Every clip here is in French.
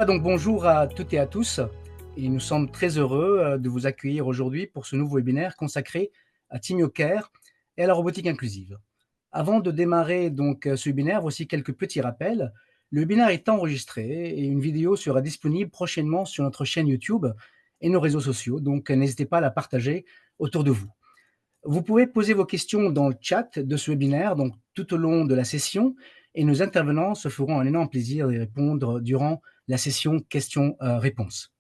Donc bonjour à toutes et à tous, et nous sommes très heureux de vous accueillir aujourd'hui pour ce nouveau webinaire consacré à TeamioCare et à la robotique inclusive. Avant de démarrer ce webinaire, voici quelques petits rappels. Le webinaire est enregistré et une vidéo sera disponible prochainement sur notre chaîne YouTube et nos réseaux sociaux, donc n'hésitez pas à la partager autour de vous. Vous pouvez poser vos questions dans le chat de ce webinaire, donc tout au long de la session, et nos intervenants se feront un énorme plaisir d'y répondre durant la session questions-réponses.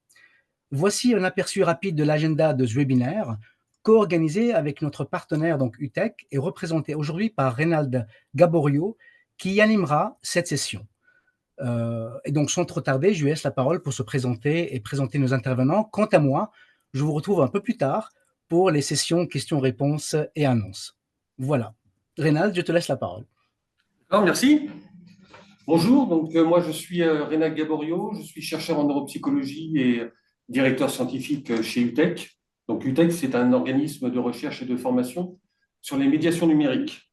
Voici un aperçu rapide de l'agenda de ce webinaire, co-organisé avec notre partenaire UTEC et représenté aujourd'hui par Reynald Gaborio, qui animera cette session. Et donc, sans trop tarder, je lui laisse la parole pour se présenter et présenter nos intervenants. Quant à moi, je vous retrouve un peu plus tard pour les sessions questions-réponses et annonces. Voilà. Reynald, je te laisse la parole. Alors, merci. Bonjour, moi je suis Reynald Gaborio, je suis chercheur en neuropsychologie et directeur scientifique chez UTEC. Donc UTEC, c'est un organisme de recherche et de formation sur les médiations numériques.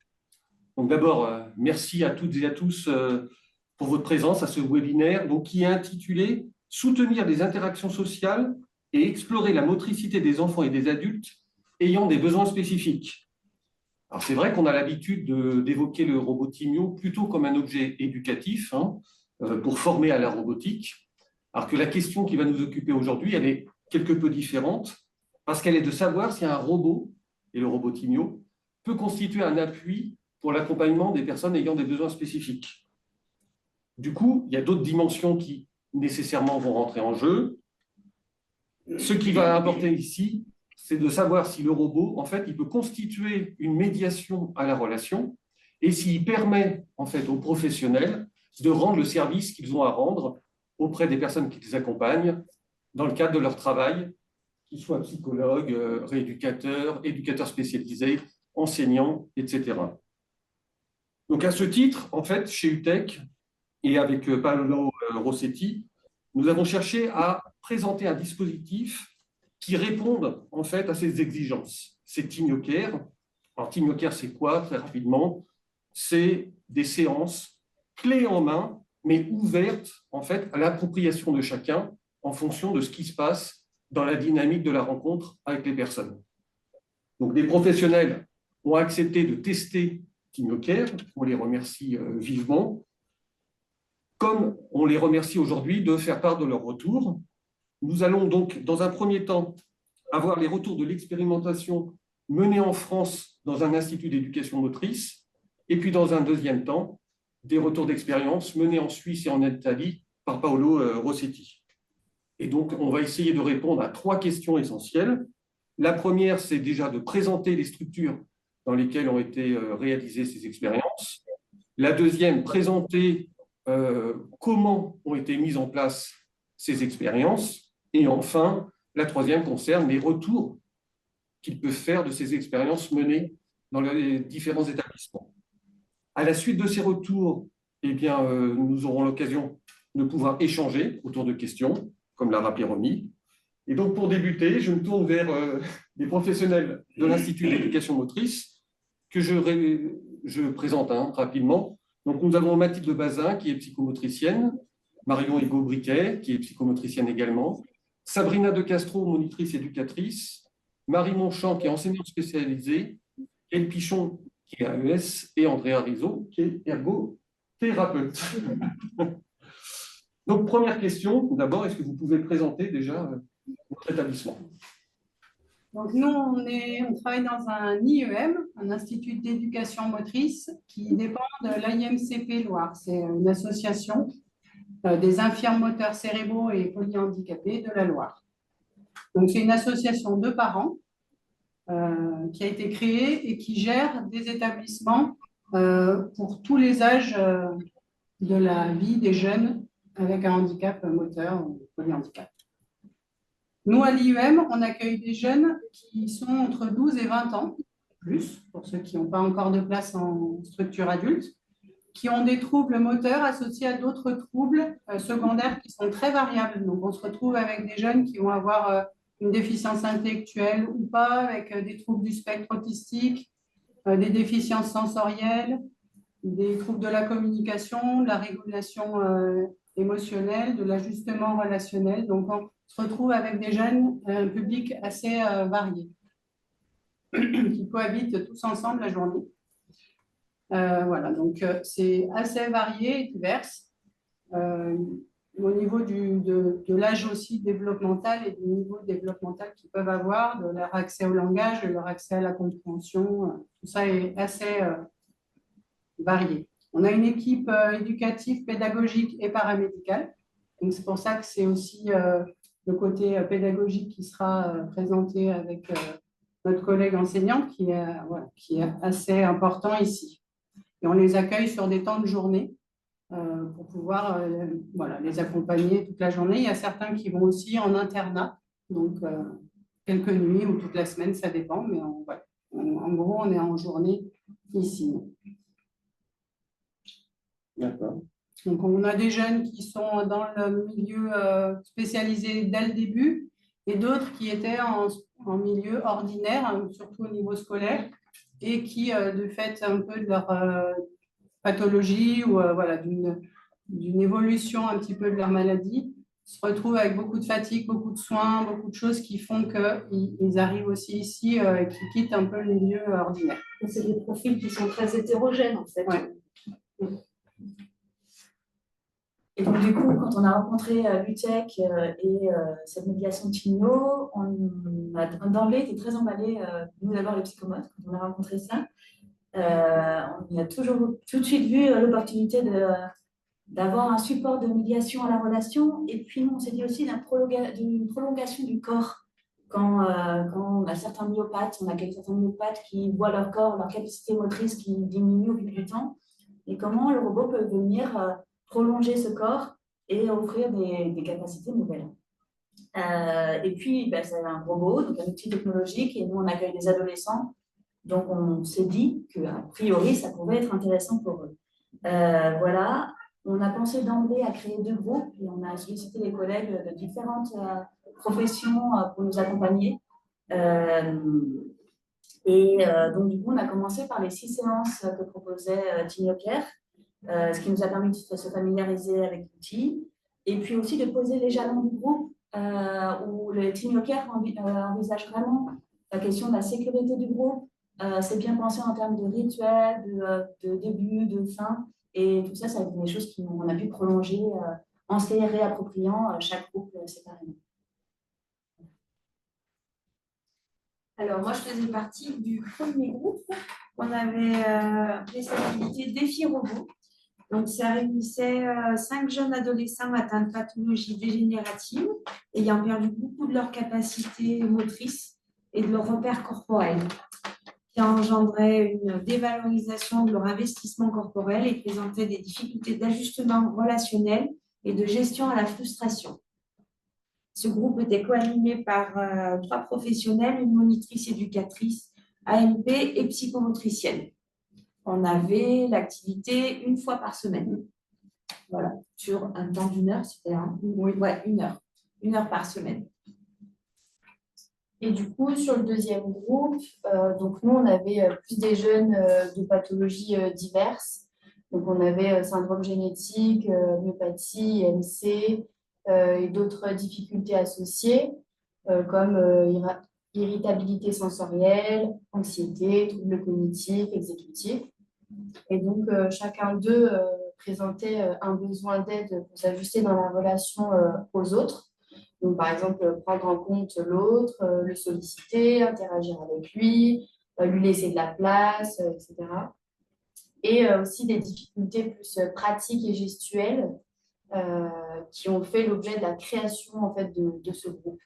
Donc d'abord, merci à toutes et à tous pour votre présence à ce webinaire qui est intitulé « Soutenir les interactions sociales et explorer la motricité des enfants et des adultes ayant des besoins spécifiques ». Alors, c'est vrai qu'on a l'habitude d'évoquer le robot Timio plutôt comme un objet éducatif pour former à la robotique, alors que la question qui va nous occuper aujourd'hui, elle est quelque peu différente, parce qu'elle est de savoir si un robot, et le robot Timio, peut constituer un appui pour l'accompagnement des personnes ayant des besoins spécifiques. Du coup, il y a d'autres dimensions qui nécessairement vont rentrer en jeu. Ce qui va importer ici, c'est de savoir si le robot, en fait, il peut constituer une médiation à la relation et s'il permet, en fait, aux professionnels de rendre le service qu'ils ont à rendre auprès des personnes qui les accompagnent dans le cadre de leur travail, qu'ils soient psychologues, rééducateurs, éducateurs spécialisés, enseignants, etc. Donc, à ce titre, en fait, chez UTEC et avec Paolo Rossetti, nous avons cherché à présenter un dispositif qui réponde en fait à ces exigences. C'est TeamioCare. Alors TeamioCare, c'est quoi? Très rapidement, c'est des séances clés en main, mais ouvertes en fait à l'appropriation de chacun en fonction de ce qui se passe dans la dynamique de la rencontre avec les personnes. Donc des professionnels ont accepté de tester TeamioCare, on les remercie vivement, comme on les remercie aujourd'hui de faire part de leur retour. Nous allons donc, dans un premier temps, avoir les retours de l'expérimentation menée en France dans un institut d'éducation motrice, et puis dans un deuxième temps, des retours d'expérience menés en Suisse et en Italie par Paolo Rossetti. Et donc, on va essayer de répondre à 3 questions essentielles. La première, c'est déjà de présenter les structures dans lesquelles ont été réalisées ces expériences. La deuxième, présenter comment ont été mises en place ces expériences. Et enfin, la troisième concerne les retours qu'ils peuvent faire de ces expériences menées dans les différents établissements. À la suite de ces retours, nous aurons l'occasion de pouvoir échanger autour de questions, comme l'a rappelé Romy. Et donc, pour débuter, je me tourne vers les professionnels de l'Institut d'éducation motrice que je présente rapidement. Donc, nous avons Mathilde Bazin, qui est psychomotricienne, Marion Higo-Briquet, qui est psychomotricienne également, Sabrina De Castro, monitrice éducatrice, Marie Monchamp, qui est enseignante spécialisée, El Pichon, qui est AES, et Andrea Rizzo, qui est ergothérapeute. Donc, première question, d'abord, est-ce que vous pouvez présenter déjà votre établissement? Donc, nous, on travaille dans un IEM, un institut d'éducation motrice, qui dépend de l'IMCP Loire. C'est une association des infirmes moteurs cérébraux et polyhandicapés de la Loire. Donc, c'est une association de parents qui a été créée et qui gère des établissements pour tous les âges de la vie des jeunes avec un handicap moteur ou polyhandicap. Nous, à l'IUM, on accueille des jeunes qui sont entre 12 et 20 ans, plus, pour ceux qui n'ont pas encore de place en structure adulte, qui ont des troubles moteurs associés à d'autres troubles secondaires qui sont très variables. Donc, on se retrouve avec des jeunes qui vont avoir une déficience intellectuelle ou pas, avec des troubles du spectre autistique, des déficiences sensorielles, des troubles de la communication, de la régulation émotionnel, de l'ajustement relationnel. Donc, on se retrouve avec des jeunes, un public assez varié, qui cohabitent tous ensemble la journée. Voilà, donc c'est assez varié et divers. Au niveau de l'âge aussi développemental et du niveau développemental qu'ils peuvent avoir, de leur accès au langage, de leur accès à la compréhension, tout ça est assez varié. On a une équipe éducative, pédagogique et paramédicale. Donc c'est pour ça que c'est aussi le côté pédagogique qui sera présenté avec notre collègue enseignante qui est assez important ici. Et on les accueille sur des temps de journée pour pouvoir les accompagner toute la journée. Il y a certains qui vont aussi en internat, donc quelques nuits ou toute la semaine, ça dépend, mais en gros, on est en journée ici. D'accord. Donc, on a des jeunes qui sont dans le milieu spécialisé dès le début et d'autres qui étaient en milieu ordinaire, hein, surtout au niveau scolaire, et qui, de fait, un peu de leur pathologie ou d'une évolution un petit peu de leur maladie, se retrouvent avec beaucoup de fatigue, beaucoup de soins, beaucoup de choses qui font qu'ils arrivent aussi ici et qu'ils quittent un peu le milieu ordinaire. C'est des profils qui sont très hétérogènes, en fait. Ouais. Et donc, du coup, quand on a rencontré l'UTEC et cette médiation Timio, on a d'emblée été très emballés, nous d'abord les psychomotes, quand on a rencontré ça. On a tout de suite vu l'opportunité d'avoir un support de médiation à la relation. Et puis, on s'est dit aussi d'une prolongation du corps. Quand on a certains myopathes, on accueille certains myopathes qui voient leur corps, leur capacité motrice qui diminue au fil du temps. Et comment le robot peut venir prolonger ce corps et offrir des capacités nouvelles. Et puis, c'est un robot, donc un outil technologique, et nous, on accueille des adolescents. Donc, on s'est dit qu'a priori, ça pouvait être intéressant pour eux. Voilà, on a pensé d'emblée à créer 2 groupes, et on a sollicité les collègues de différentes professions pour nous accompagner. Donc, du coup, on a commencé par les 6 séances que proposait Timio Care, ce qui nous a permis de se familiariser avec l'outil, et puis aussi de poser les jalons du groupe, où le Timio Care envisage vraiment la question de la sécurité du groupe. C'est bien pensé en termes de rituel, de début, de fin, et tout ça, ça a été des choses qu'on a pu prolonger en se les réappropriant chaque groupe séparément. Alors, moi, je faisais partie du premier groupe. On avait appelé cette activité Défi Robot. Donc, ça réunissait 5 jeunes adolescents atteints de pathologies dégénératives, ayant perdu beaucoup de leurs capacités motrices et de leurs repères corporels, qui engendraient une dévalorisation de leur investissement corporel et présentaient des difficultés d'ajustement relationnel et de gestion à la frustration. Ce groupe était coanimé par 3 professionnels, une monitrice éducatrice, AMP et psychomotricienne. On avait l'activité 1 fois par semaine. Voilà, sur un temps d'1 heure, c'était oui, 1 heure. 1 heure par semaine. Et du coup, sur le deuxième groupe, donc nous, on avait plus des jeunes de pathologies diverses. Donc, on avait syndrome génétique, myopathie, MC et d'autres difficultés associées, comme irritabilité sensorielle, anxiété, troubles cognitifs, exécutifs. Et donc, chacun d'eux présentait un besoin d'aide pour s'ajuster dans la relation aux autres. Donc, par exemple, prendre en compte l'autre, le solliciter, interagir avec lui, lui laisser de la place, etc. Et aussi des difficultés plus pratiques et gestuelles qui ont fait l'objet de la création en fait, de ce groupe.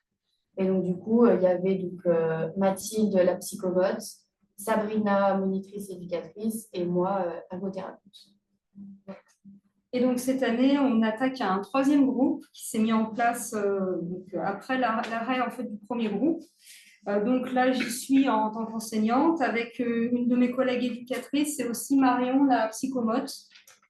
Et donc, du coup, il y avait donc, Mathilde, la psychomote, Sabrina, monitrice éducatrice, et moi, ergothérapeute. Et donc, cette année, on attaque un 3e groupe qui s'est mis en place donc, après l'arrêt en fait, du premier groupe. Donc là, j'y suis en tant qu'enseignante avec une de mes collègues éducatrices et aussi Marion, la psychomote,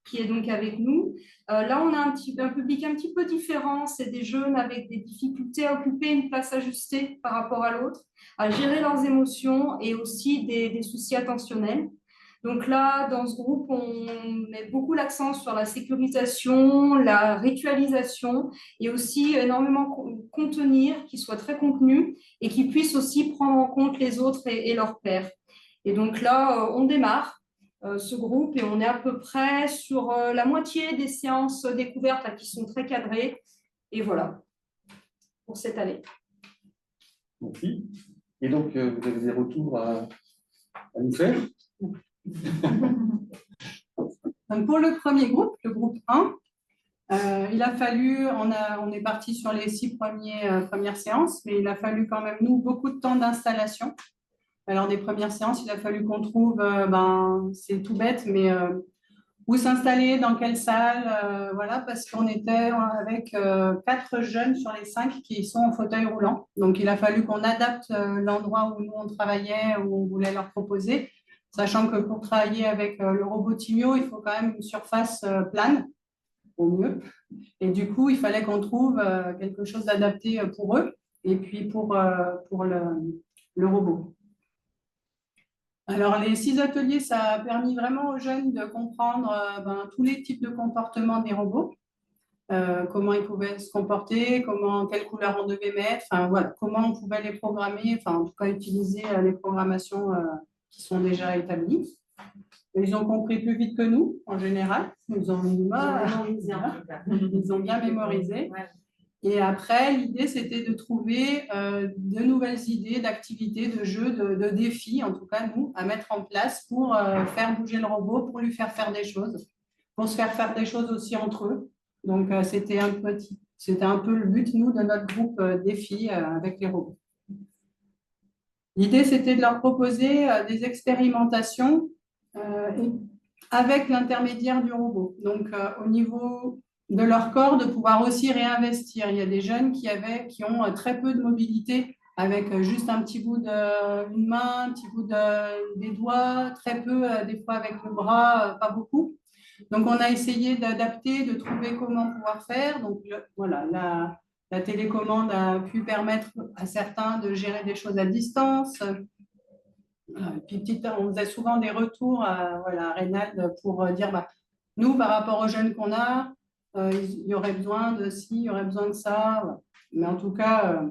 qui est donc avec nous. Là, on a un public un petit peu différent. C'est des jeunes avec des difficultés à occuper une place ajustée par rapport à l'autre, à gérer leurs émotions et aussi des soucis attentionnels. Donc là, dans ce groupe, on met beaucoup l'accent sur la sécurisation, la ritualisation et aussi énormément contenir, qui soit très contenu et qui puisse aussi prendre en compte les autres et leurs pairs. Et donc là, on démarre ce groupe et on est à peu près sur la moitié des séances découvertes là, qui sont très cadrées. Et voilà, pour cette année. Merci. Et donc, vous avez des retours à nous faire? Donc pour le premier groupe, le groupe 1, il a fallu, on est parti sur les 6 premières séances, mais il a fallu quand même, nous, beaucoup de temps d'installation. Alors, des premières séances, il a fallu qu'on trouve, c'est tout bête, mais où s'installer, dans quelle salle, voilà, parce qu'on était avec 4 jeunes sur les 5 qui sont en fauteuil roulant. Donc, il a fallu qu'on adapte l'endroit où nous, on travaillait, où on voulait leur proposer, sachant que pour travailler avec le robot Timio, il faut quand même une surface plane, au mieux. Et du coup, il fallait qu'on trouve quelque chose d'adapté pour eux et puis pour le robot. Alors, les 6 ateliers, ça a permis vraiment aux jeunes de comprendre tous les types de comportements des robots, comment ils pouvaient se comporter, quelle couleur on devait mettre, enfin, voilà, comment on pouvait les programmer, enfin, en tout cas, utiliser les programmations qui sont déjà établies. Ils ont compris plus vite que nous, en général. Ils ont bien mémorisé. Et après, l'idée, c'était de trouver de nouvelles idées d'activités, de jeux, de défis, en tout cas, nous, à mettre en place pour faire bouger le robot, pour lui faire des choses, pour se faire des choses aussi entre eux. Donc, c'était un peu le but, nous, de notre groupe défi avec les robots. L'idée, c'était de leur proposer des expérimentations avec l'intermédiaire du robot. Donc, au niveau de leur corps, de pouvoir aussi réinvestir. Il y a des jeunes qui ont très peu de mobilité, avec juste un petit bout d'une main, un petit bout des doigts, très peu, des fois avec le bras, pas beaucoup. Donc, on a essayé d'adapter, de trouver comment pouvoir faire. Donc, voilà, la télécommande a pu permettre à certains de gérer des choses à distance. Puis on faisait souvent des retours à Reynald pour dire nous, par rapport aux jeunes qu'on a, il y aurait besoin de ci, il y aurait besoin de ça. Mais en tout cas,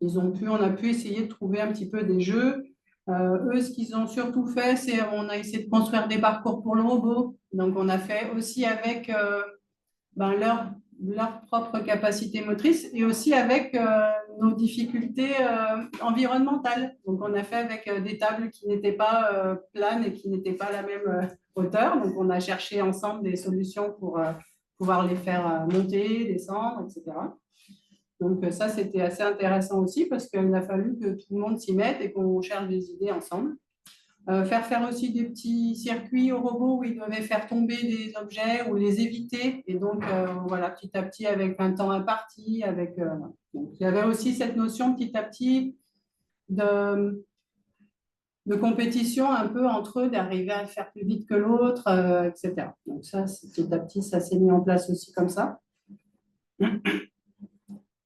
on a pu essayer de trouver un petit peu des jeux. Eux, ce qu'ils ont surtout fait, c'est on a essayé de construire des parcours pour le robot. Donc, on a fait aussi avec leur propre capacité motrice et aussi avec nos difficultés environnementales. Donc, on a fait avec des tables qui n'étaient pas planes et qui n'étaient pas la même hauteur. Donc, on a cherché ensemble des solutions pour pouvoir les faire monter, descendre, etc. Donc, ça, c'était assez intéressant aussi parce qu'il a fallu que tout le monde s'y mette et qu'on cherche des idées ensemble. Faire aussi des petits circuits au robot où ils devaient faire tomber des objets ou les éviter. Et donc, voilà, petit à petit, avec un temps imparti. Donc, il y avait aussi cette notion petit à petit de compétition un peu entre eux, d'arriver à faire plus vite que l'autre, etc. Donc, ça, petit à petit, ça s'est mis en place aussi comme ça.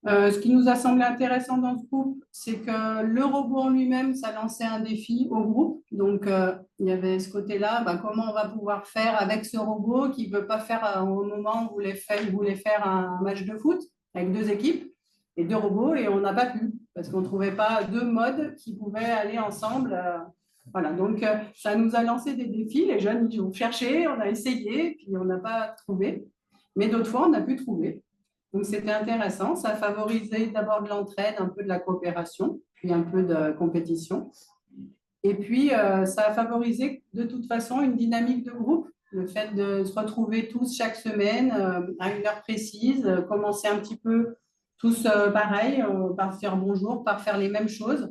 Ce qui nous a semblé intéressant dans ce groupe, c'est que le robot en lui-même, ça lançait un défi au groupe. Donc, il y avait ce côté-là, comment on va pouvoir faire avec ce robot qui ne veut pas faire au moment où il voulait faire un match de foot avec 2 équipes et 2 robots, et on n'a pas pu parce qu'on ne trouvait pas 2 modes qui pouvaient aller ensemble. Voilà, donc ça nous a lancé des défis. Les jeunes, ils ont cherché, on a essayé, puis on n'a pas trouvé. Mais d'autres fois, on a pu trouver. Donc, c'était intéressant. Ça a favorisé d'abord de l'entraide, un peu de la coopération, puis un peu de compétition. Et puis, ça a favorisé de toute façon une dynamique de groupe. Le fait de se retrouver tous chaque semaine à une heure précise, commencer un petit peu tous pareil, par faire bonjour, par faire les mêmes choses.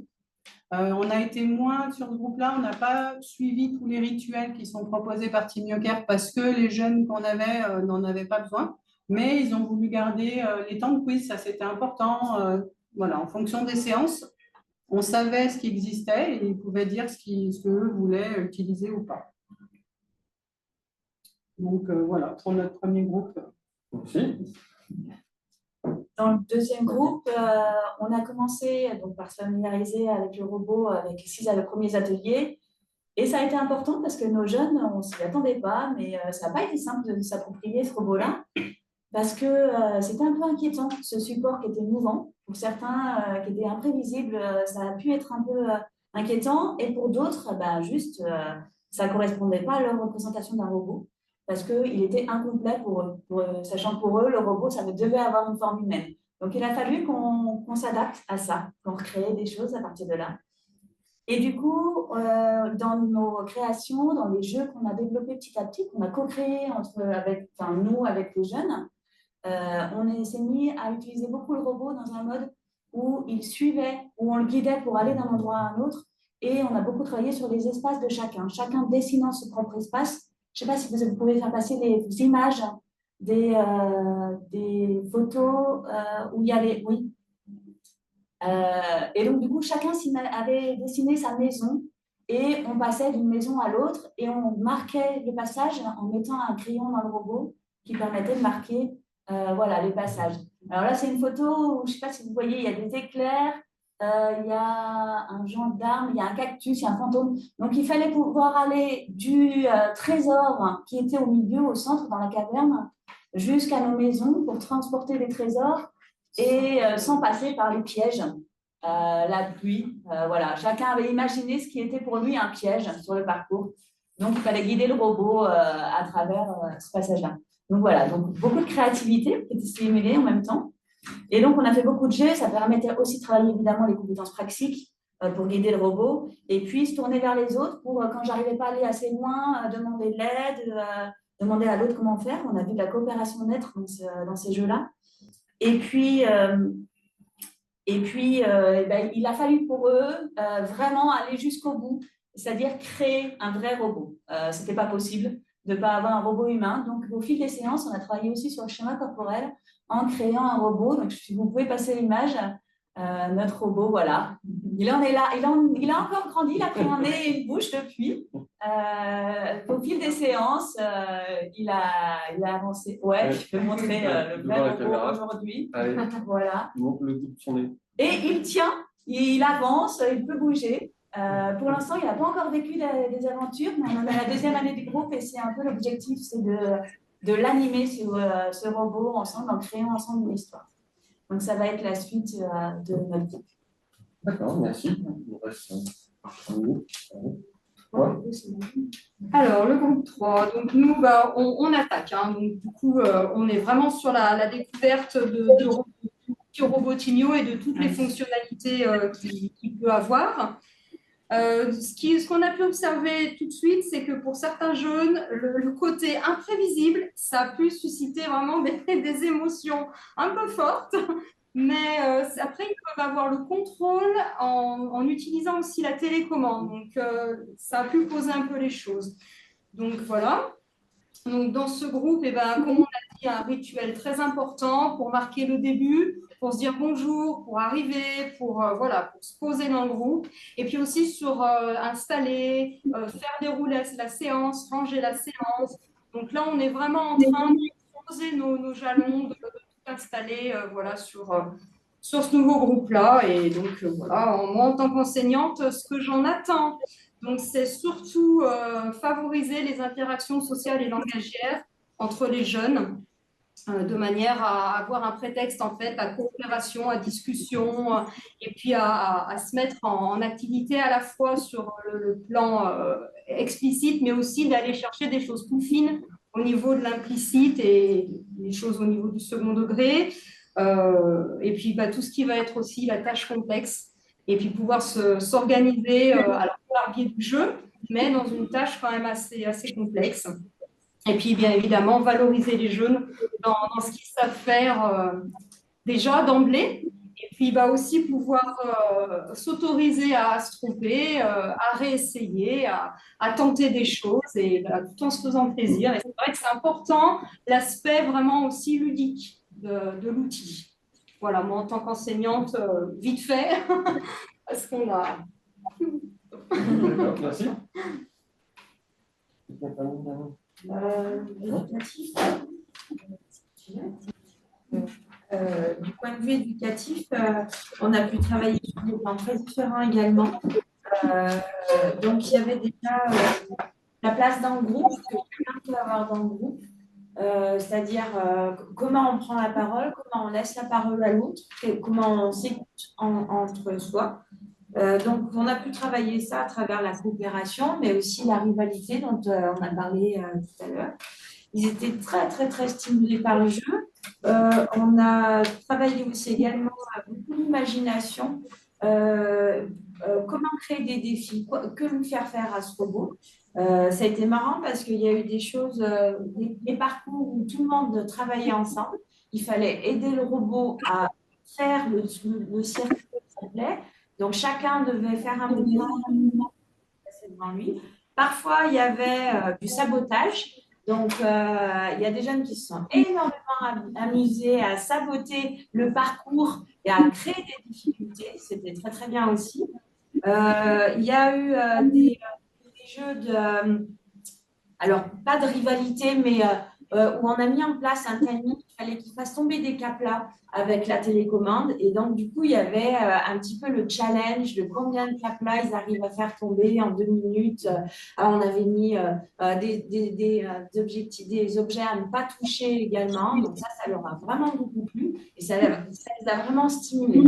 On a été moins sur ce groupe-là, on n'a pas suivi tous les rituels qui sont proposés par Team Yoker parce que les jeunes qu'on avait n'en avaient pas besoin. Mais ils ont voulu garder les temps de quiz, ça c'était important. Voilà, en fonction des séances, on savait ce qui existait et ils pouvaient dire ce qu'eux voulaient utiliser ou pas. Donc voilà, pour notre premier groupe. Merci. Dans le deuxième groupe, on a commencé par se familiariser avec le robot avec 6 premiers ateliers. Et ça a été important parce que nos jeunes, on ne s'y attendait pas, mais ça n'a pas été simple de s'approprier ce robot-là parce que c'était un peu inquiétant, ce support qui était mouvant. Pour certains, qui était imprévisible, ça a pu être un peu inquiétant. Et pour d'autres, juste, ça ne correspondait pas à leur représentation d'un robot parce qu'il était incomplet pour eux. Sachant que pour eux, le robot, ça devait avoir une forme humaine. Donc, il a fallu qu'on s'adapte à ça, qu'on recrée des choses à partir de là. Et du coup, dans nos créations, dans les jeux qu'on a développés petit à petit, qu'on a co-créés nous avec les jeunes, on s'est mis à utiliser beaucoup le robot dans un mode où il suivait, où on le guidait pour aller d'un endroit à un autre. Et on a beaucoup travaillé sur les espaces de chacun dessinant son propre espace. Je ne sais pas si vous pouvez faire passer des images, des photos où il y a les... Oui. Et donc, du coup, chacun avait dessiné sa maison et on passait d'une maison à l'autre et on marquait le passage en mettant un crayon dans le robot qui permettait de marquer les passages. Alors là, c'est une photo où, je ne sais pas si vous voyez, il y a des éclairs, il y a un gendarme, il y a un cactus, il y a un fantôme. Donc, il fallait pouvoir aller du trésor qui était au milieu, au centre, dans la caverne, jusqu'à nos maisons pour transporter les trésors et sans passer par les pièges, la pluie. Voilà. Chacun avait imaginé ce qui était pour lui un piège sur le parcours. Donc, il fallait guider le robot à travers ce passage-là. Donc, voilà. Donc, beaucoup de créativité qui était stimulée en même temps. Et donc, on a fait beaucoup de jeux. Ça permettait aussi de travailler évidemment les compétences pratiques pour guider le robot. Et puis, se tourner vers les autres pour, quand j'arrivais pas à aller assez loin, demander de l'aide, demander à l'autre comment faire. On a vu de la coopération naître dans ces jeux-là. Et puis, il a fallu pour eux vraiment aller jusqu'au bout, c'est-à-dire créer un vrai robot. Ce n'était pas possible de ne pas avoir un robot humain. Donc, au fil des séances, on a travaillé aussi sur le schéma corporel en créant un robot. Donc, vous pouvez passer l'image. Notre robot, voilà. Il en est là. Il a encore grandi. Il a pris un nez et une bouche depuis. Au fil des séances, il a avancé. Ouais, je peux montrer le vrai robot aujourd'hui. Voilà. Il montre le bout de son nez. Et il tient, il avance, il peut bouger. Pour l'instant, il n'a pas encore vécu des aventures, mais on est à la deuxième année du groupe et c'est un peu l'objectif, c'est de l'animer sur ce robot ensemble, en créant ensemble une histoire. Donc, ça va être la suite de notre groupe. D'accord, merci. Il reste un minute. Alors, le groupe 3, donc nous, on attaque. Donc, du coup, on est vraiment sur la découverte du robot Timio et de toutes les fonctionnalités qu'il peut avoir. Ce qu'on a pu observer tout de suite, c'est que pour certains jeunes, le côté imprévisible, ça a pu susciter vraiment des émotions un peu fortes. Mais après, ils peuvent avoir le contrôle en utilisant aussi la télécommande. Donc, ça a pu poser un peu les choses. Donc, voilà. Donc, dans ce groupe, comme on a dit, un rituel très important pour marquer le début, pour se dire bonjour, pour arriver, pour se poser dans le groupe. Et puis aussi sur installer, faire dérouler la séance, ranger la séance. Donc là, on est vraiment en train de poser nos jalons, de tout installer sur ce nouveau groupe-là. Et donc, moi, en tant qu'enseignante, ce que j'en attends, donc, c'est surtout favoriser les interactions sociales et langagières entre les jeunes, de manière à avoir un prétexte, en fait, à coopération, à discussion, et puis à se mettre en activité à la fois sur le plan explicite, mais aussi d'aller chercher des choses plus fines au niveau de l'implicite et des choses au niveau du second degré. Et puis, tout ce qui va être aussi la tâche complexe. Et puis pouvoir s'organiser alors par biais du jeu, mais dans une tâche quand même assez complexe. Et puis, bien évidemment, valoriser les jeunes dans ce qu'ils savent faire déjà d'emblée. Et puis, aussi pouvoir s'autoriser à se tromper, à réessayer, à tenter des choses, et tout en se faisant plaisir. Et c'est vrai que c'est important l'aspect vraiment aussi ludique de l'outil. Voilà, moi, en tant qu'enseignante, vite fait, parce qu'on a... D'accord, merci. Du point de vue éducatif, on a pu travailler sur des plans très différents également. Donc, il y avait déjà la place dans le groupe, que chacun peut avoir dans le groupe. C'est-à-dire comment on prend la parole, comment on laisse la parole à l'autre, comment on s'écoute entre soi. Donc, on a pu travailler ça à travers la coopération, mais aussi la rivalité dont on a parlé tout à l'heure. Ils étaient très, très, très stimulés par le jeu. On a travaillé aussi également beaucoup d'imagination. Comment créer des défis, que lui faire faire à ce robot. Ça a été marrant parce qu'il y a eu des choses, des parcours où tout le monde travaillait ensemble. Il fallait aider le robot à faire le circuit complet. Donc, chacun devait faire un mouvement devant lui. Parfois, il y avait du sabotage. Donc, il y a des jeunes qui se sont énormément amusés à saboter le parcours et à créer des difficultés. C'était très, très bien aussi. Il y a eu des jeux de, alors pas de rivalité, mais où on a mis en place un timing. Il fallait qu'il fasse tomber des caplas avec la télécommande. Et donc, du coup, il y avait un petit peu le challenge de combien de caplas ils arrivent à faire tomber en 2 minutes. On avait mis des objets à ne pas toucher également. Donc, ça leur a vraiment beaucoup plu et ça les a vraiment stimulés.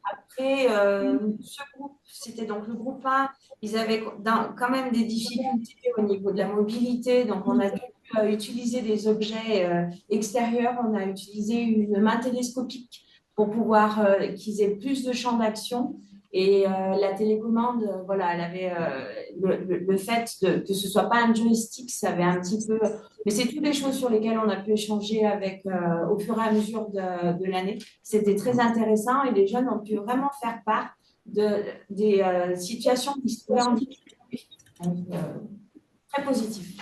Après, ce groupe, c'était donc le groupe 1, ils avaient quand même des difficultés au niveau de la mobilité, donc on a dû utiliser des objets extérieurs, on a utilisé une main télescopique pour pouvoir qu'ils aient plus de champ d'action. Et la télécommande, voilà, elle avait le fait que ce ne soit pas un joystick, ça avait un petit peu. Mais c'est toutes les choses sur lesquelles on a pu échanger avec, au fur et à mesure de l'année. C'était très intéressant et les jeunes ont pu vraiment faire part des situations qui se trouvaient en difficulté. Donc, très positif.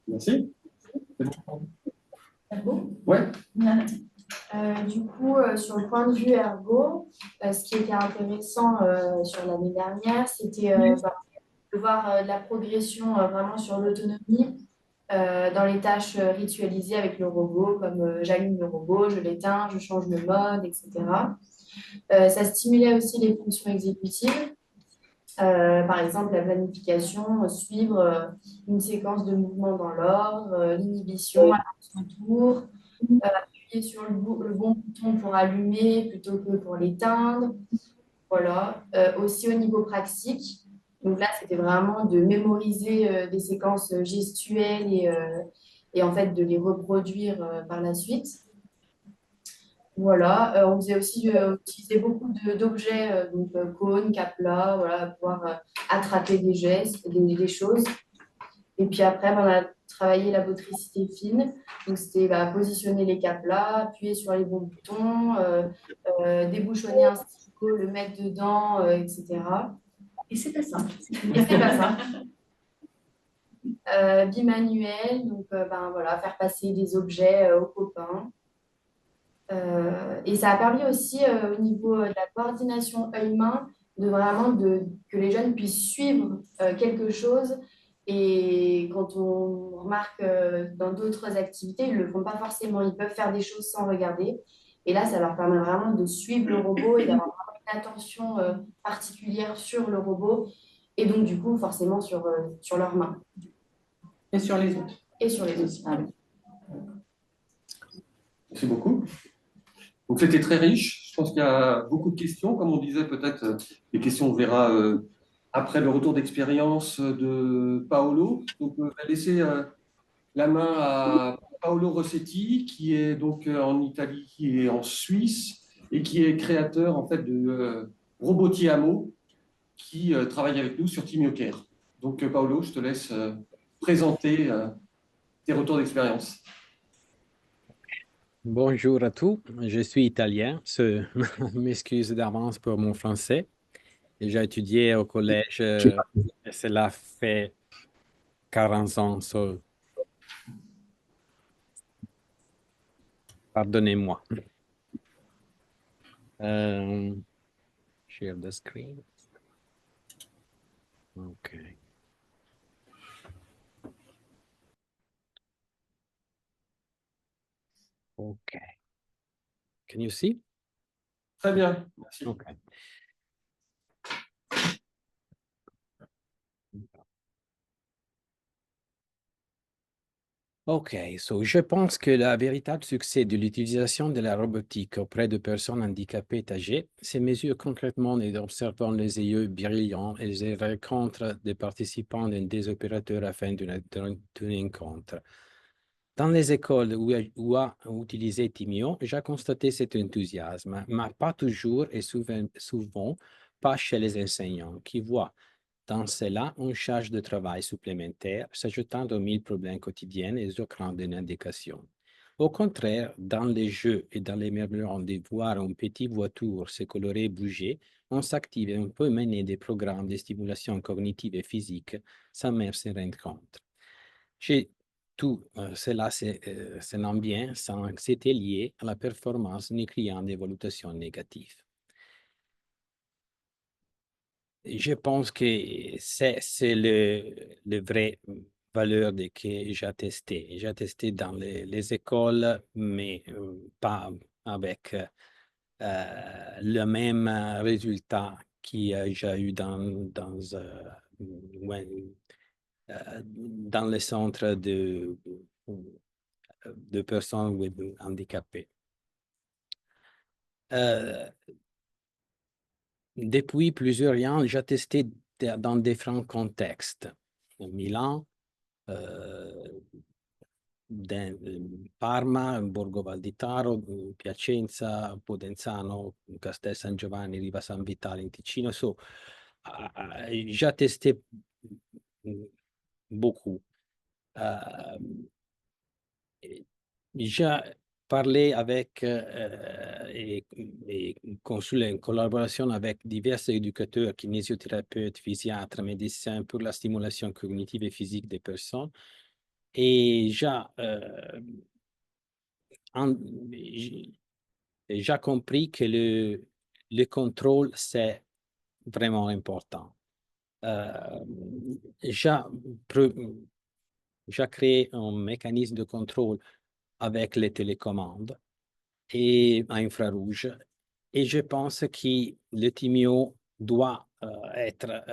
Merci. Ergo. Ouais. Du coup, sur le point de vue ergo, ce qui était intéressant sur l'année dernière, c'était de voir de la progression vraiment sur l'autonomie dans les tâches ritualisées avec le robot, comme j'allume le robot, je l'éteins, je change le mode, etc. Ça stimulait aussi les fonctions exécutives. Par exemple, la planification, suivre une séquence de mouvements dans l'ordre, l'inhibition à son tour, appuyer sur le bon bouton pour allumer plutôt que pour l'éteindre. Voilà. Aussi au niveau pratique, donc là, c'était vraiment de mémoriser des séquences gestuelles et en fait de les reproduire par la suite. Voilà, on faisait aussi utiliser beaucoup d'objets, donc cônes, caplas, voilà, pour pouvoir attraper des gestes, des choses. Et puis après, on a travaillé la motricité fine. Donc, c'était positionner les caplas, appuyer sur les bons boutons, débouchonner un stylo, le mettre dedans, etc. Et c'est pas simple. Et c'est pas ça. Bimanuel, donc voilà, faire passer des objets aux copains. Et ça a permis aussi au niveau de la coordination œil-main de vraiment que les jeunes puissent suivre quelque chose. Et quand on remarque dans d'autres activités, ils ne le font pas forcément. Ils peuvent faire des choses sans regarder. Et là, ça leur permet vraiment de suivre le robot et d'avoir vraiment une attention particulière sur le robot. Et donc, du coup, forcément, sur leurs mains. Et sur les autres. Et sur les autres. Ah oui. Merci beaucoup. Donc, c'était très riche. Je pense qu'il y a beaucoup de questions. Comme on disait, peut-être les questions, on verra après le retour d'expérience de Paolo. Donc, je vais laisser la main à Paolo Rossetti, qui est donc en Italie et en Suisse, et qui est créateur en fait de Robotiamo, qui travaille avec nous sur TeamioCare. Donc, Paolo, je te laisse présenter tes retours d'expérience. Bonjour à tous, je suis italien, je m'excuse d'avance pour mon français. J'ai étudié au collège et cela fait 40 ans, pardonnez-moi. Share the screen. Okay. Okay. Can you see? Très bien, merci. Okay. OK, je pense que le véritable succès de l'utilisation de la robotique auprès de personnes handicapées âgées se mesure concrètement en observant les yeux brillants et les rencontres des participants et des opérateurs afin d'une rencontre. Dans les écoles où a utilisé Timio, j'ai constaté cet enthousiasme, mais pas toujours et souvent pas chez les enseignants qui voient dans cela une charge de travail supplémentaire s'ajoutant aux 1000 problèmes quotidiens et aux craintes d'une indication. Au contraire, dans les jeux et dans les moments de voir une petite voiture se colorer et bouger, on s'active et on peut mener des programmes de stimulation cognitive et physique sans même se rendre compte. Chez tout cela, c'est bien sans que c'était lié à la performance ni créant des valutations négatives. Je pense que c'est le vrai valeur que j'ai testé. J'ai testé dans les écoles, mais pas avec le même résultat que j'ai eu ouais, dans le centre de personnes handicapées. Depuis plusieurs ans, j'ai testé dans différents contextes. Milan, Parma, Borgo Valditaro, Piacenza, Podenzano, Castel San Giovanni, Riva San Vitale in Ticino. J'ai testé beaucoup. J'ai parlé avec et en collaboration avec divers éducateurs, kinésiothérapeutes, physiatres, médecins pour la stimulation cognitive et physique des personnes. Et j'ai compris que le contrôle, c'est vraiment important. J'ai créé un mécanisme de contrôle avec les télécommandes et infrarouge. Et je pense que le Timio doit être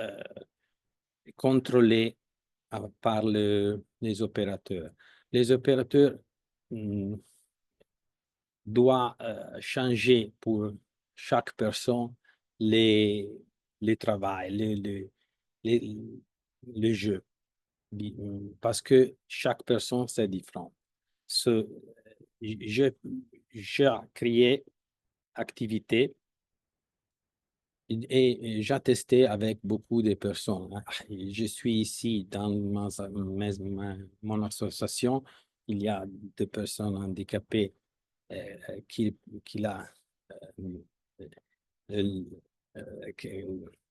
contrôlé par les opérateurs. Les opérateurs doivent changer pour chaque personne les travail, le jeu, parce que chaque personne, c'est différent. J'ai créé activité et j'ai testé avec beaucoup de personnes. Je suis ici dans mon association. Il y a des personnes handicapées qui a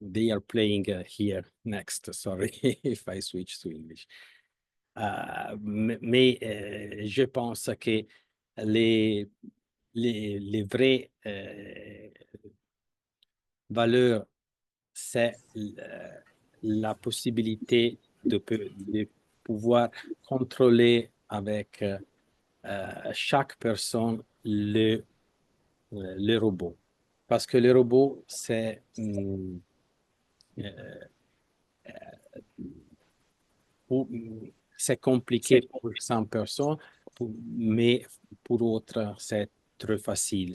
they are playing here next. Sorry if I switch to English. Mais je pense que les vraies valeurs, c'est la possibilité de pouvoir contrôler avec chaque personne le robot. Parce que le robot, c'est compliqué pour 100 personnes, mais pour d'autres, c'est très facile.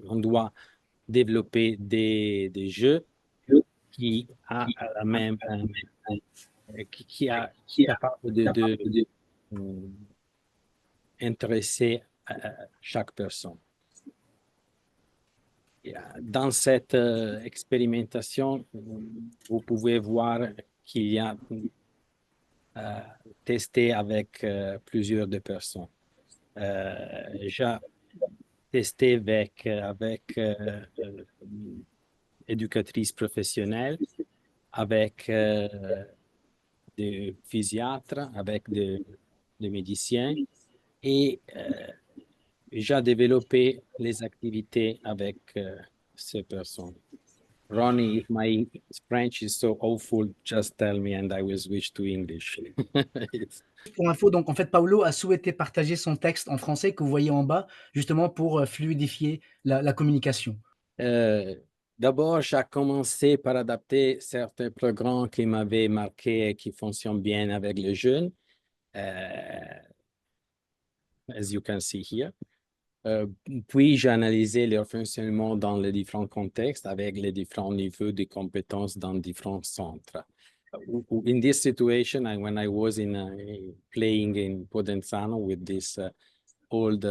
On doit développer des jeux qui a la même qui est capable de intéresser chaque personne. Dans cette expérimentation, vous pouvez voir qu'il y a testé avec plusieurs de personnes. J'ai testé avec éducatrices professionnelles, avec des physiatres, avec des médecins et j'ai développé les activités avec ces personnes. Ronnie, if my French is so awful, just tell me and I will switch to English. Pour info, donc en fait, Paolo a souhaité partager son texte en français que vous voyez en bas, justement pour fluidifier la communication. D'abord, j'ai commencé par adapter certains programmes qui m'avaient marqué et qui fonctionnent bien avec les jeunes. as you can see here. Puis j'ai analysé leur fonctionnement dans les différents contextes avec les différents niveaux de compétences dans différents centres. In this situation, when I was playing in Podenzano with this old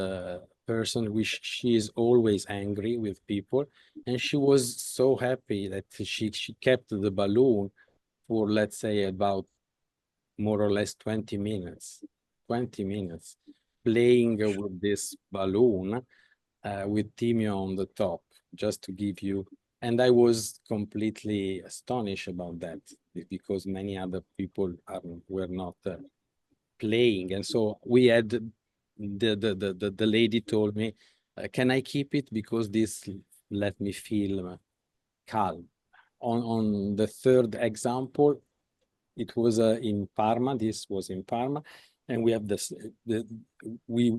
person, she is always angry with people, and she was so happy that she kept the balloon for, let's say, about more or less 20 minutes, playing with this balloon with Timio on the top, just to give you. And I was completely astonished about that because many other people were not playing. And so we had, the lady told me, can I keep it? Because this let me feel calm. On the third example, it was in Parma. This was in Parma. And we have this, we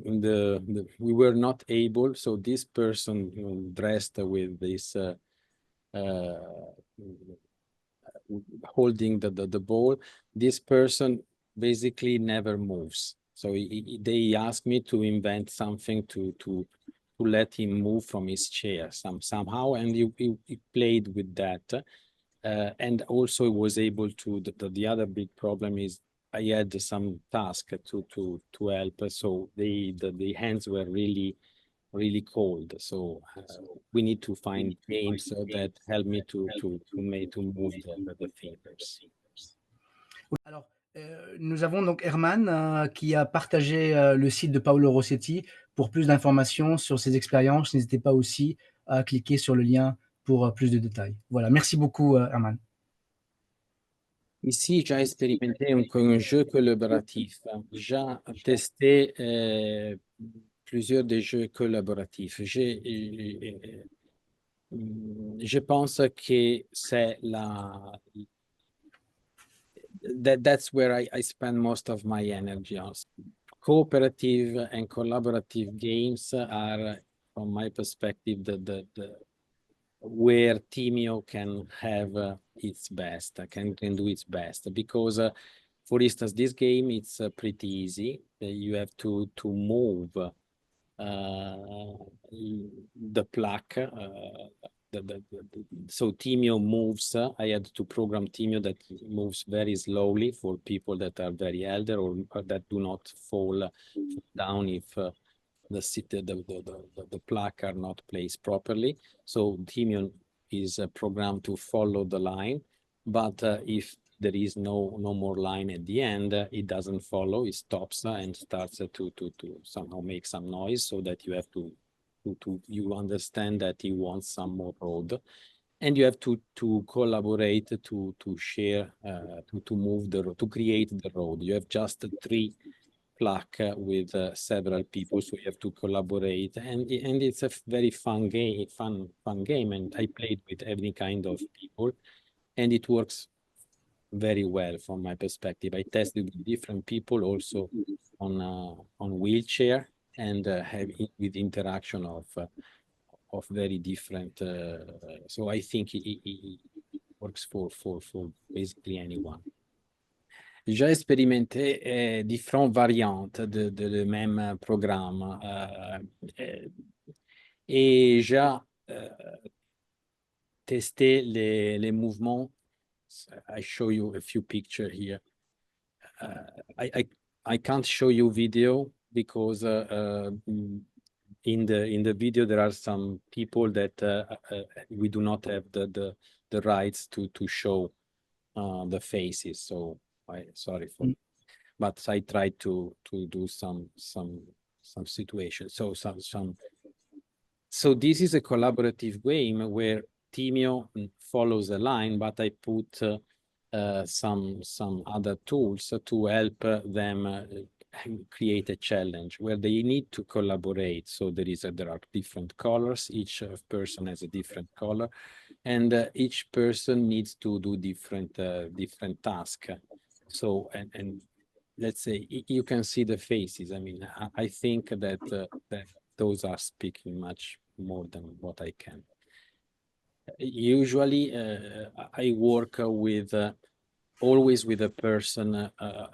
were not able, so this person dressed with this holding the ball, this person basically never moves. So they asked me to invent something to let him move from his chair somehow, and he played with that. And also was able to, the other big problem is I had some task to help, so the hands were really cold. So we need to find games that help me to move the fingers. Alors, nous avons donc Herman qui a partagé le site de Paolo Rossetti. Pour plus d'informations sur ses expériences, n'hésitez pas aussi à cliquer sur le lien pour plus de détails. Voilà, merci beaucoup Herman. Ici, j'ai expérimenté un jeu collaboratif. J'ai testé plusieurs des jeux collaboratifs. Je pense que c'est that's where I spend most of my energy on. Cooperative and collaborative games are, from my perspective, where Timio can have its best, can do its best. Because, for instance, this game, it's pretty easy. You have to move the plaque. So Timio moves. I had to program Timio that moves very slowly for people that are very elder or that do not fall down if the plaque are not placed properly. So Timio is programmed to follow the line, but if there is no more line at the end, it doesn't follow. It stops and starts to somehow make some noise, so that you have to you understand that he wants some more road, and you have to collaborate to share to move the road, to create the road. You have just 3 plaque with several people, so you have to collaborate, and it's a very fun game, and I played with every kind of people, and it works very well from my perspective. I tested with different people also on wheelchair, and with interaction of very different. So I think it works for basically anyone. J'ai expérimenté différentes variantes de même programme et j'ai testé les mouvements. I show you a few pictures here. I can't show you video because in the video there are some people that we do not have the rights to show the faces. So sorry for, but I tried to do some situations. So this is a collaborative game where Timio follows a line, but I put some other tools to help them create a challenge where they need to collaborate. So there are different colors. Each person has a different color, and each person needs to do different tasks. So and let's say you can see the faces. I mean, I think that those are speaking much more than what I can. Usually, I work with always with a person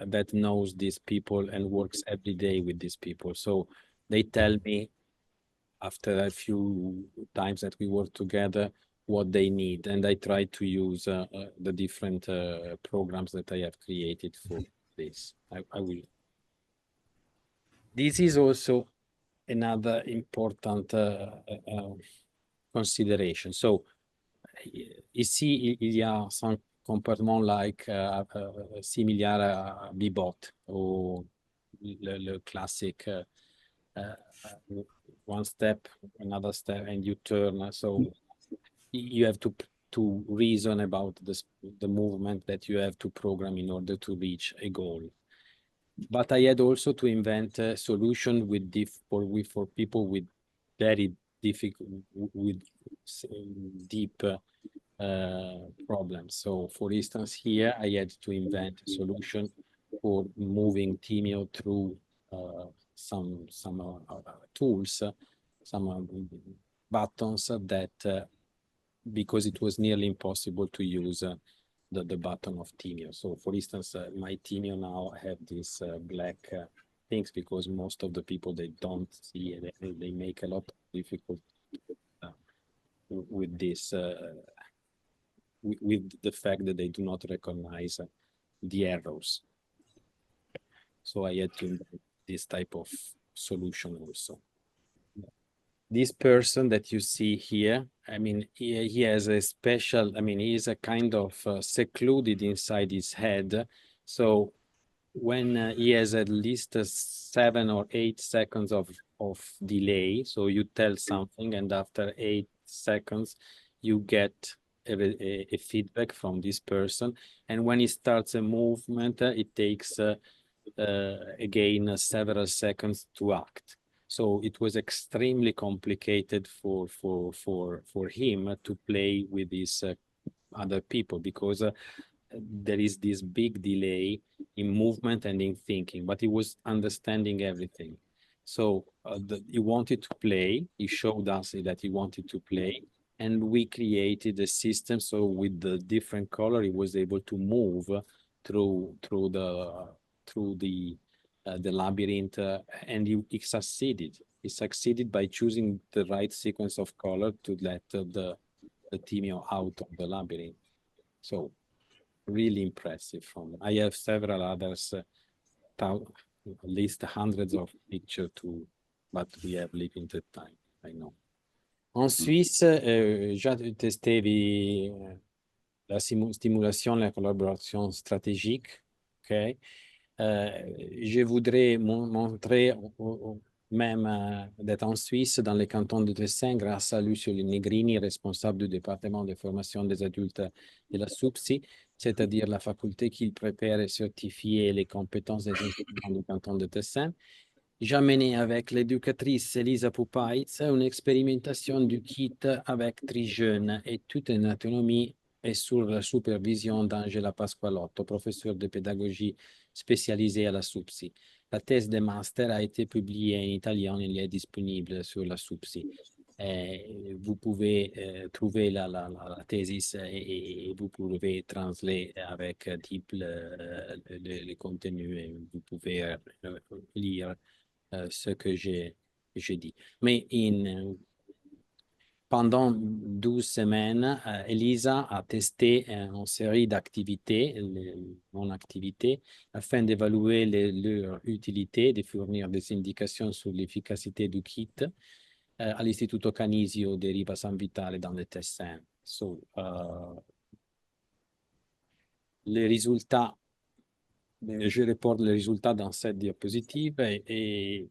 that knows these people and works every day with these people. So they tell me after a few times that we work together what they need, and I try to use the different programs that I have created for this. I will. This is also another important consideration. So ici, il y a 5 comportements like similaires à Bebop ou le classique one step, another step, and you turn. So you have to reason about the movement that you have to program in order to reach a goal. But I had also to invent a solution for people with very difficult, with deep problems. So for instance, here I had to invent a solution for moving Timio through some tools, some buttons that because it was nearly impossible to use the button of Timio. So for instance, my Timio now have these black things because most of the people, they don't see it. They make a lot of difficulty with this, with the fact that they do not recognize the arrows. So I had to invent this type of solution also. This person that you see here, I mean, he has a special, I mean, he is a kind of secluded inside his head. So when he has at least 7 or 8 seconds of delay, so you tell something and after 8 seconds, you get a feedback from this person. And when he starts a movement, it takes again several seconds to act. So it was extremely complicated for him to play with these other people because there is this big delay in movement and in thinking, but he was understanding everything. So he wanted to play. He showed us that he wanted to play, and we created a system. So with the different color, he was able to move through the labyrinth, and he succeeded. He succeeded by choosing the right sequence of color to let the Timio out of the labyrinth. So really impressive. I have several others, at least hundreds of pictures too, but we have limited time, I know. En Suisse, j'ai testé la stimulation, la collaboration stratégique. Okay. Je voudrais montrer même d'être en Suisse, dans les cantons de Tessin, grâce à Lucio Negrini, responsable du département de formation des adultes de la SUPSI, c'est-à-dire la faculté qui prépare et certifie les compétences des enseignants du canton de Tessin. J'ai mené avec l'éducatrice Elisa Pupaitz une expérimentation du kit avec 3 jeunes et toute une autonomie et sous la supervision d'Angela Pasqualotto, professeur de pédagogie spécialisée à la SUPSI. La thèse de master a été publiée en italien, elle est disponible sur la SUPSI. Vous pouvez trouver la thèse et vous pouvez translater avec type le contenu et vous pouvez lire ce que j'ai dit. Mais pendant 12 semaines, Elisa a testé une série d'activités, mon activité, afin d'évaluer leur utilité, de fournir des indications sur l'efficacité du kit à l'Istituto Canisio de Riva San Vitale dans le Tessin. So, les résultats, je reporte les résultats dans cette diapositive et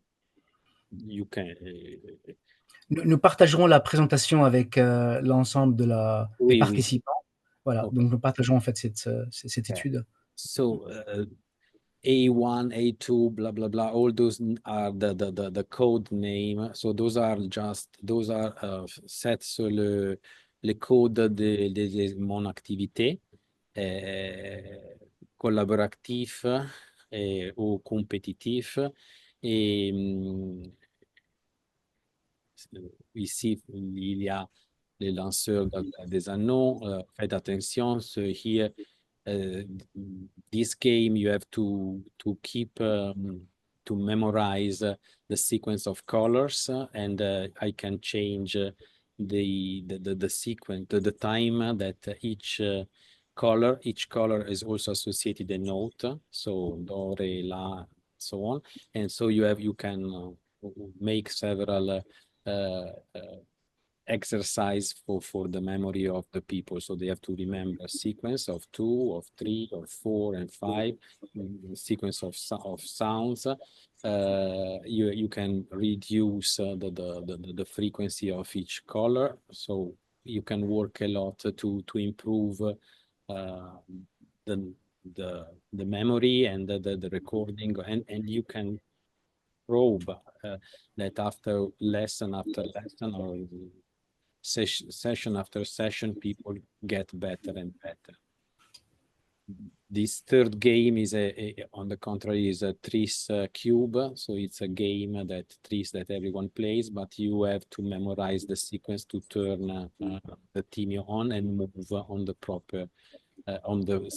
you can, Nous partagerons la présentation avec l'ensemble des participants. Voilà, Okay. donc nous partagerons en fait cette étude. So A1, A2, blah blah blah. All those are the code name. So those are set sur le code de mon activité collaboratif ou compétitif. Et ici, il y a les lanceurs des anneaux. Faites attention, here this game you have to keep to memorize the sequence of colors, and I can change the sequence, the time that each color is also associated a note, so do, re, la, so on, and so you can make several exercise for the memory of the people. So they have to remember a sequence of 2, of 3, of 4, and 5, sequence of sounds. You can reduce the frequency of each color. So you can work a lot to improve the memory and the recording, and you can probe that after lesson or session after session, people get better and better. This third game is on the contrary, is a Tris cube. So it's a game that Tris that everyone plays, but you have to memorize the sequence to turn the Timio on and move on the proper on the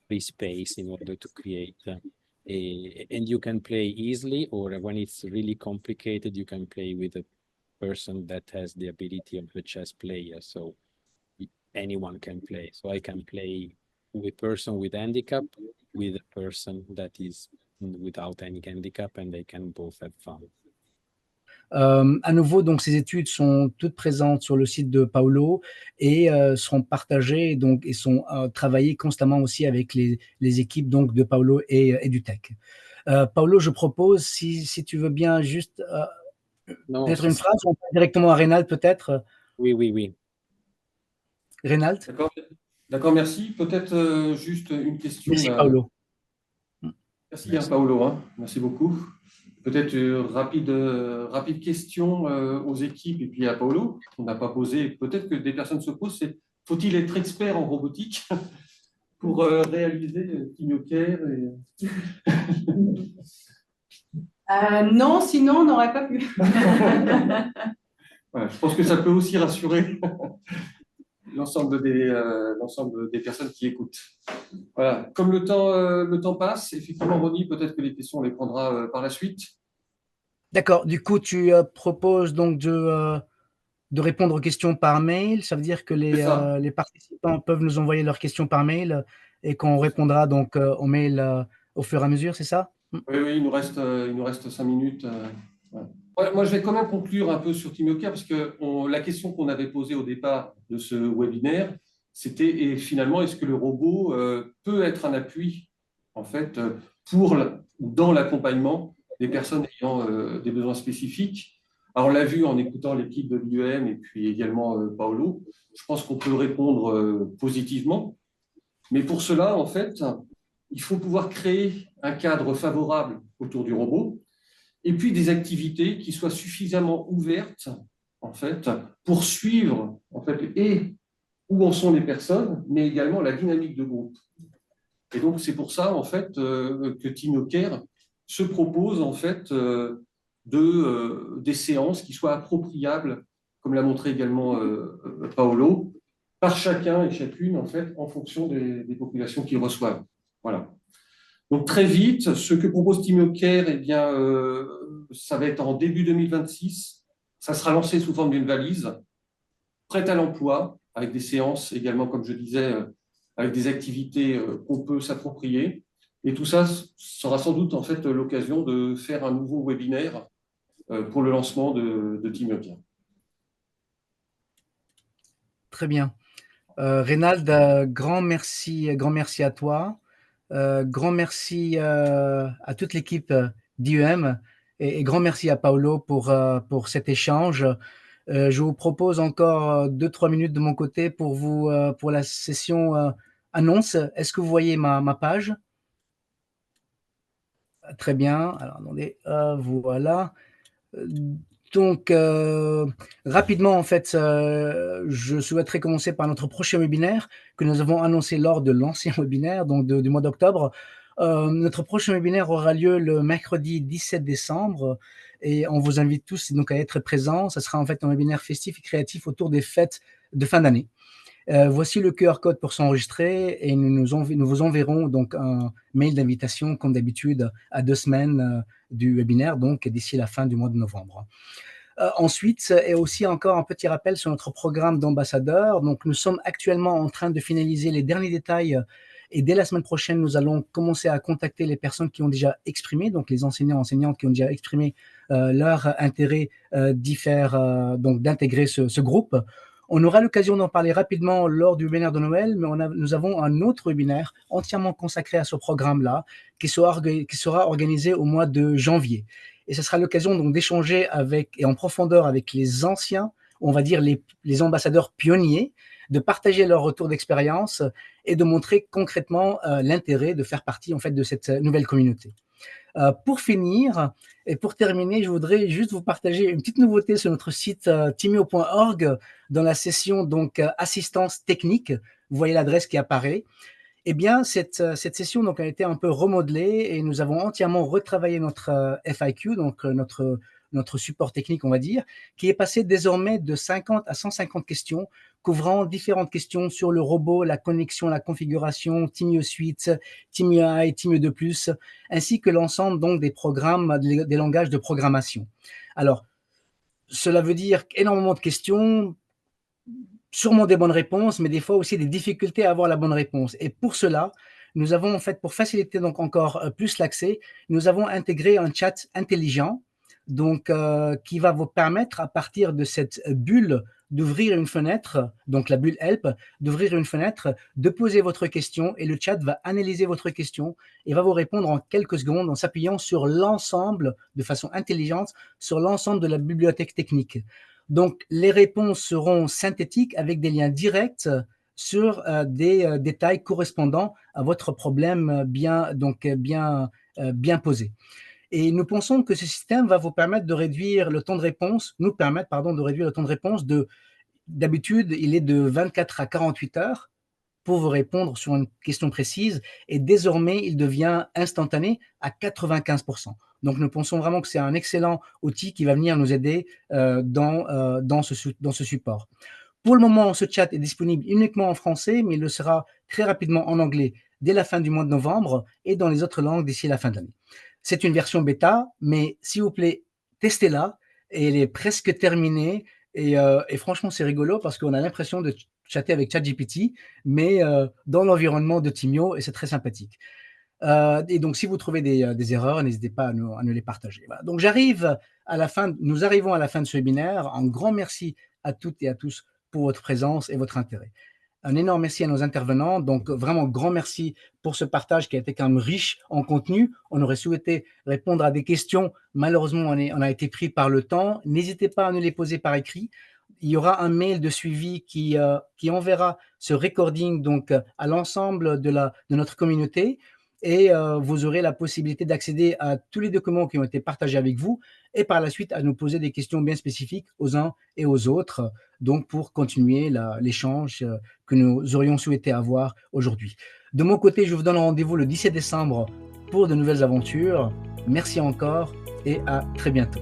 free space in order to create. And you can play easily, or when it's really complicated, you can play with a person that has the ability of a chess player. So anyone can play. So I can play with a person with handicap, with a person that is without any handicap, and they can both have fun. À nouveau, donc, ces études sont toutes présentes sur le site de Paolo et seront partagées donc, et sont travaillées constamment aussi avec les équipes donc, de Paolo et EduTech. Paolo, je propose, si tu veux bien, juste peut-être une phrase, on passe directement à Reynald peut-être. Oui. Reynald. D'accord, merci. Peut-être juste une question. Merci, Paolo. Merci, Paolo. Hein. Merci beaucoup. Peut-être rapide question aux équipes et puis à Paolo, qu'on n'a pas posé. Peut-être que des personnes se posent, c'est faut-il être expert en robotique pour réaliser TimioCare Non, sinon on n'aurait pas pu. Voilà, je pense que ça peut aussi rassurer l'ensemble des personnes qui écoutent. Voilà. Comme le temps passe, effectivement, Ronnie, peut-être que les questions, on les prendra par la suite. D'accord. Du coup, tu proposes donc de répondre aux questions par mail. Ça veut dire que les participants peuvent nous envoyer leurs questions par mail et qu'on répondra donc au mail au fur et à mesure, c'est ça? Oui, il nous reste 5 minutes. Ouais. Moi, je vais quand même conclure un peu sur TimioCare parce que la question qu'on avait posée au départ de ce webinaire, c'était finalement, est-ce que le robot peut être un appui en fait dans l'accompagnement des personnes ayant des besoins spécifiques? Alors, on l'a vu en écoutant l'équipe de l'IEM et puis également Paolo. Je pense qu'on peut répondre positivement. Mais pour cela, en fait, il faut pouvoir créer un cadre favorable autour du robot et puis des activités qui soient suffisamment ouvertes en fait, pour suivre en fait, et où en sont les personnes, mais également la dynamique de groupe. Et donc, c'est pour ça en fait, que TimioCare se propose en fait, des séances qui soient appropriables, comme l'a montré également Paolo, par chacun et chacune en fait, en fonction des populations qu'ils reçoivent. Voilà. Donc, très vite, ce que propose TimioCare, eh bien, ça va être en début 2026. Ça sera lancé sous forme d'une valise, prête à l'emploi, avec des séances également, comme je disais, avec des activités qu'on peut s'approprier. Et tout ça sera sans doute en fait l'occasion de faire un nouveau webinaire pour le lancement de TimioCare. Très bien. Reynald, grand merci à toi. Grand merci à toute l'équipe d'IEM et grand merci à Paolo pour cet échange. Je vous propose encore 2-3 minutes de mon côté pour la session annonce. Est-ce que vous voyez ma page? Très bien. Alors, attendez, voilà. Donc, rapidement, en fait, je souhaiterais commencer par notre prochain webinaire que nous avons annoncé lors de l'ancien webinaire, donc du mois d'octobre. Notre prochain webinaire aura lieu le mercredi 17 décembre et on vous invite tous donc à être présents. Ce sera en fait un webinaire festif et créatif autour des fêtes de fin d'année. Voici le QR code pour s'enregistrer et nous vous enverrons donc un mail d'invitation, comme d'habitude, à 2 semaines du webinaire, donc d'ici la fin du mois de novembre. Ensuite, et aussi encore un petit rappel sur notre programme d'ambassadeurs. Donc, nous sommes actuellement en train de finaliser les derniers détails et dès la semaine prochaine, nous allons commencer à contacter les personnes qui ont déjà exprimé, donc les enseignants, enseignantes qui ont déjà exprimé leur intérêt donc d'intégrer ce groupe. On aura l'occasion d'en parler rapidement lors du webinaire de Noël, mais nous avons un autre webinaire entièrement consacré à ce programme-là, qui sera organisé au mois de janvier. Et ce sera l'occasion donc d'échanger et en profondeur avec les anciens, on va dire les ambassadeurs pionniers, de partager leur retour d'expérience et de montrer concrètement l'intérêt de faire partie en fait de cette nouvelle communauté. Pour finir et pour terminer, je voudrais juste vous partager une petite nouveauté sur notre site timio.org dans la session donc assistance technique. Vous voyez l'adresse qui apparaît. Eh bien, cette session donc, a été un peu remodelée et nous avons entièrement retravaillé notre FAQ, donc notre support technique, on va dire, qui est passé désormais de 50 à 150 questions, couvrant différentes questions sur le robot, la connexion, la configuration, Timio Suite, Timio AI, Timio 2+, ainsi que l'ensemble donc des programmes, des langages de programmation. Alors, cela veut dire énormément de questions, sûrement des bonnes réponses, mais des fois aussi des difficultés à avoir la bonne réponse. Et pour cela, nous avons en fait, pour faciliter donc encore plus l'accès, nous avons intégré un chat intelligent, donc qui va vous permettre à partir de cette bulle d'ouvrir une fenêtre, donc la bulle Help, d'ouvrir une fenêtre, de poser votre question et le chat va analyser votre question et va vous répondre en quelques secondes en s'appuyant sur l'ensemble, de façon intelligente, sur l'ensemble de la bibliothèque technique. Donc, les réponses seront synthétiques avec des liens directs sur des détails correspondant à votre problème bien posé. Et nous pensons que ce système va vous permettre de réduire le temps de réponse, de réduire le temps de réponse d'habitude, il est de 24 à 48 heures pour vous répondre sur une question précise et désormais, il devient instantané à 95%. Donc, nous pensons vraiment que c'est un excellent outil qui va venir nous aider dans ce support. Pour le moment, ce chat est disponible uniquement en français, mais il le sera très rapidement en anglais dès la fin du mois de novembre et dans les autres langues d'ici la fin de l'année. C'est une version bêta, mais s'il vous plaît, testez-la. Elle est presque terminée et franchement, c'est rigolo parce qu'on a l'impression de chatter avec ChatGPT, mais dans l'environnement de Timio et c'est très sympathique. Et donc, si vous trouvez des erreurs, n'hésitez pas à nous les partager. Voilà. Donc, nous arrivons à la fin de ce webinaire. Un grand merci à toutes et à tous pour votre présence et votre intérêt. Un énorme merci à nos intervenants. Donc, vraiment, grand merci pour ce partage qui a été quand même riche en contenu. On aurait souhaité répondre à des questions. Malheureusement, on a été pris par le temps. N'hésitez pas à nous les poser par écrit. Il y aura un mail de suivi qui enverra ce recording donc, à l'ensemble de notre communauté. Et vous aurez la possibilité d'accéder à tous les documents qui ont été partagés avec vous et par la suite à nous poser des questions bien spécifiques aux uns et aux autres, donc pour continuer l'échange que nous aurions souhaité avoir aujourd'hui. De mon côté, je vous donne rendez-vous le 17 décembre pour de nouvelles aventures. Merci encore et à très bientôt.